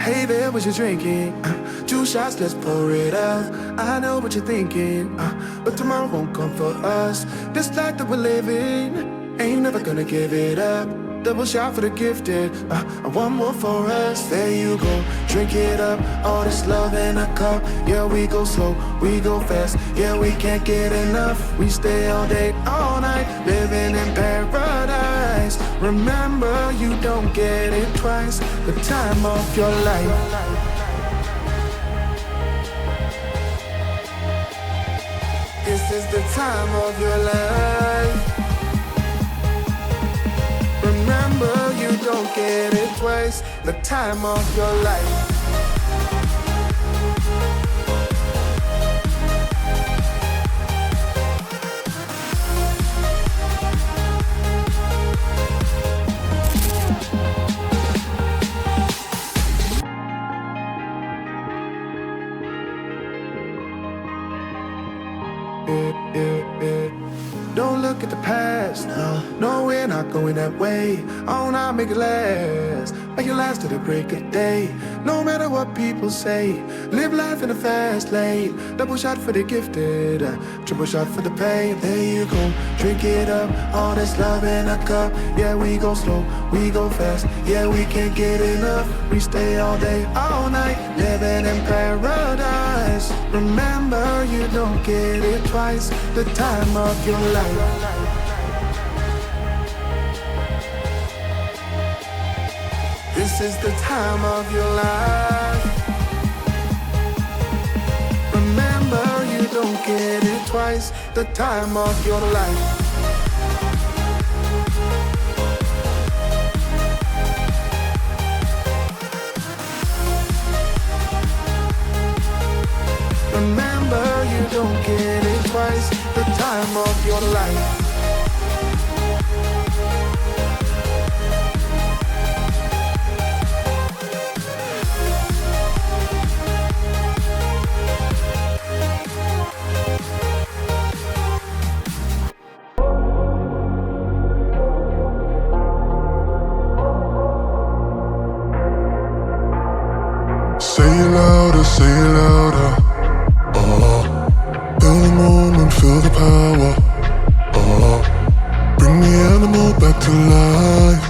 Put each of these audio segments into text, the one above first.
Hey there, what you drinking? 2 shots, let's pour it out. I know what you're thinking, but tomorrow won't come for us. This life that we're living, ain't never gonna give it up. Double shot for the gifted, one more for us. There you go, drink it up. All this love in a cup. Yeah, we go slow, we go fast. Yeah, we can't get enough. We stay all day, all night, living in paradise. Remember, you don't get it twice. The time of your life. This is the time of your life. Remember, you don't get it twice. The time of your life. Don't look at the past, no, we're not going that way. Oh, now make it last, make it last to the break of day. No matter what people say, live life in a fast lane. Double shot for the gifted, triple shot for the pain. There you go, drink it up, all this love in a cup. Yeah, we go slow, we go fast. Yeah, we can't get enough. We stay all day, all night, living in paradise. Remember, you don't get it twice. The time of your life. This is the time of your life. Remember, you don't get it twice. The time of your life. Remember, you don't get it twice. The time of your life. Say it louder, say it louder. Feel the moment, feel the power. Bring the animal back to life.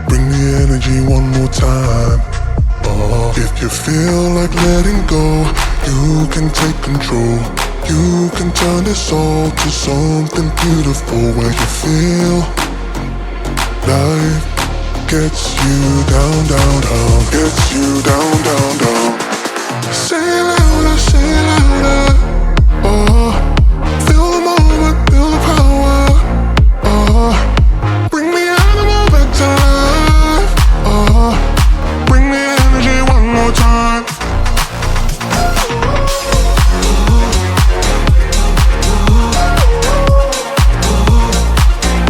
Bring the energy one more time. If you feel like letting go, you can take control. You can turn this all to something beautiful, where you feel life gets you down, down, down. Gets you down, down, down. Say it louder, say it louder. Feel the moment, feel the power. Bring the animal back to life. Bring the energy one more time.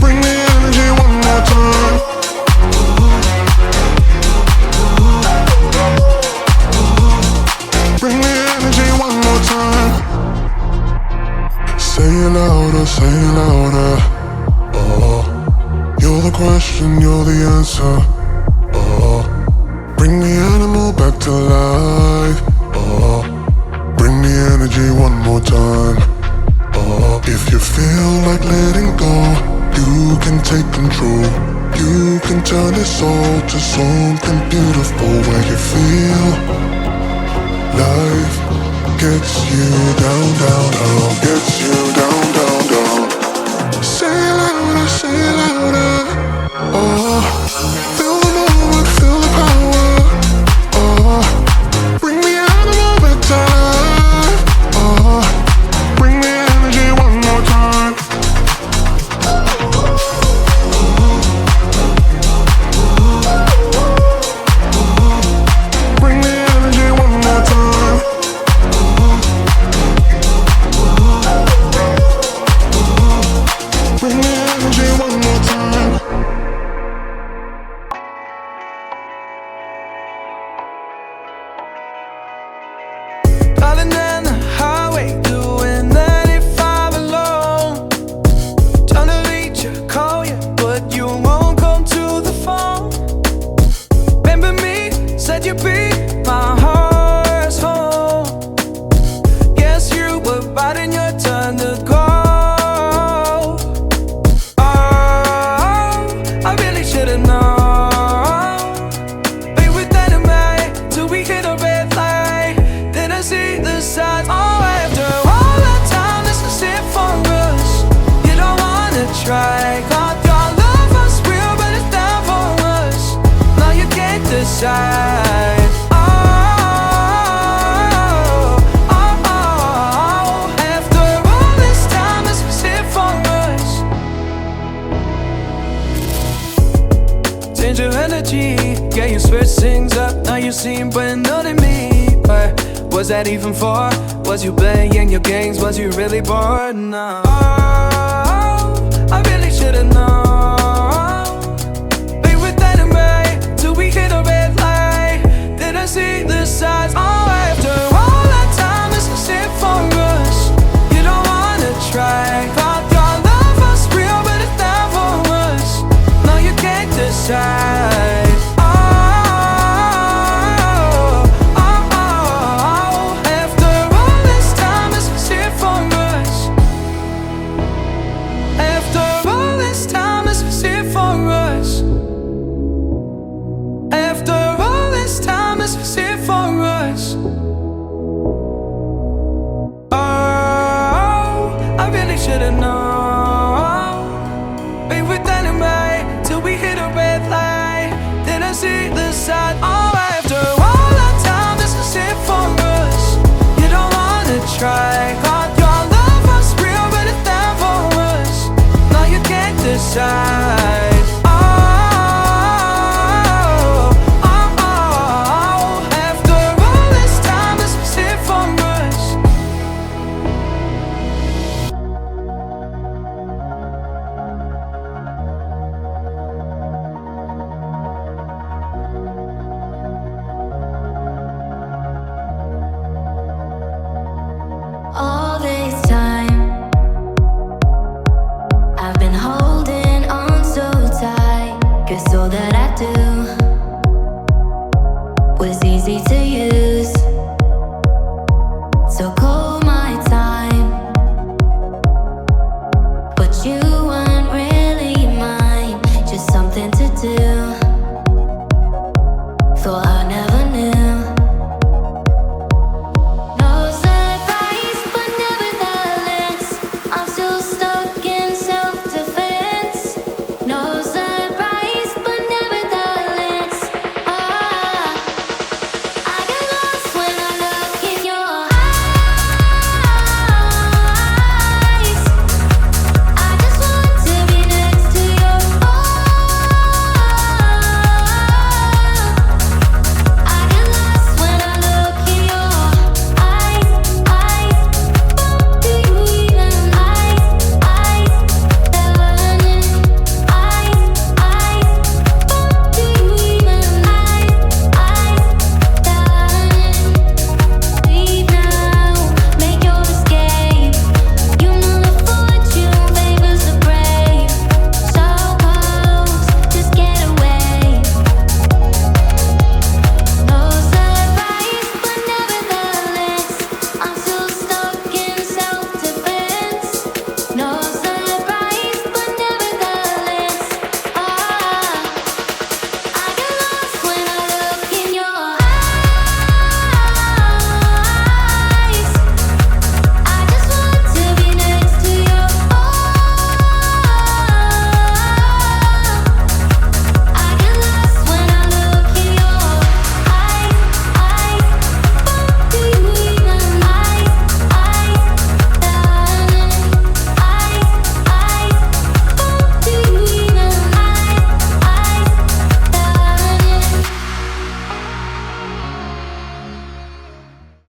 Bring the energy one more time. Bring the energy one more time. Say it louder, say it louder. You're the question, you're the answer. Bring the animal back to life. Bring the energy one more time. If you feel like letting go, you can take control. You can turn this all to something beautiful, where you feel life gets you down, down, down. Gets you down, down, down. Say it louder, say it louder. Feel the moment, feel the power. Bring the animal back to life. Bring the energy one more time. Bring the energy one more time. Bring the energy one more time. decide. After all this time, this was it for us. Change your energy, yeah, you switch things up. Now you seem brand new to me, but was that even for? Was you playing your games? Was you really bored? No, I really should've known. They were that and right till we hit a red light. Didn't see the signs. Oh, after all that time, this is it for us. You don't wanna try. Thought your love was real, but it never was. No, you can't decide. Should've known. We were dynamite till we hit a red light. Didn't see the side. Oh, after all that time, this is it for us. You don't wanna try. Thought your love was real, but it never was. No, you can't decide. All this time I've been holding on so tight, 'cause all that I do was easy to use.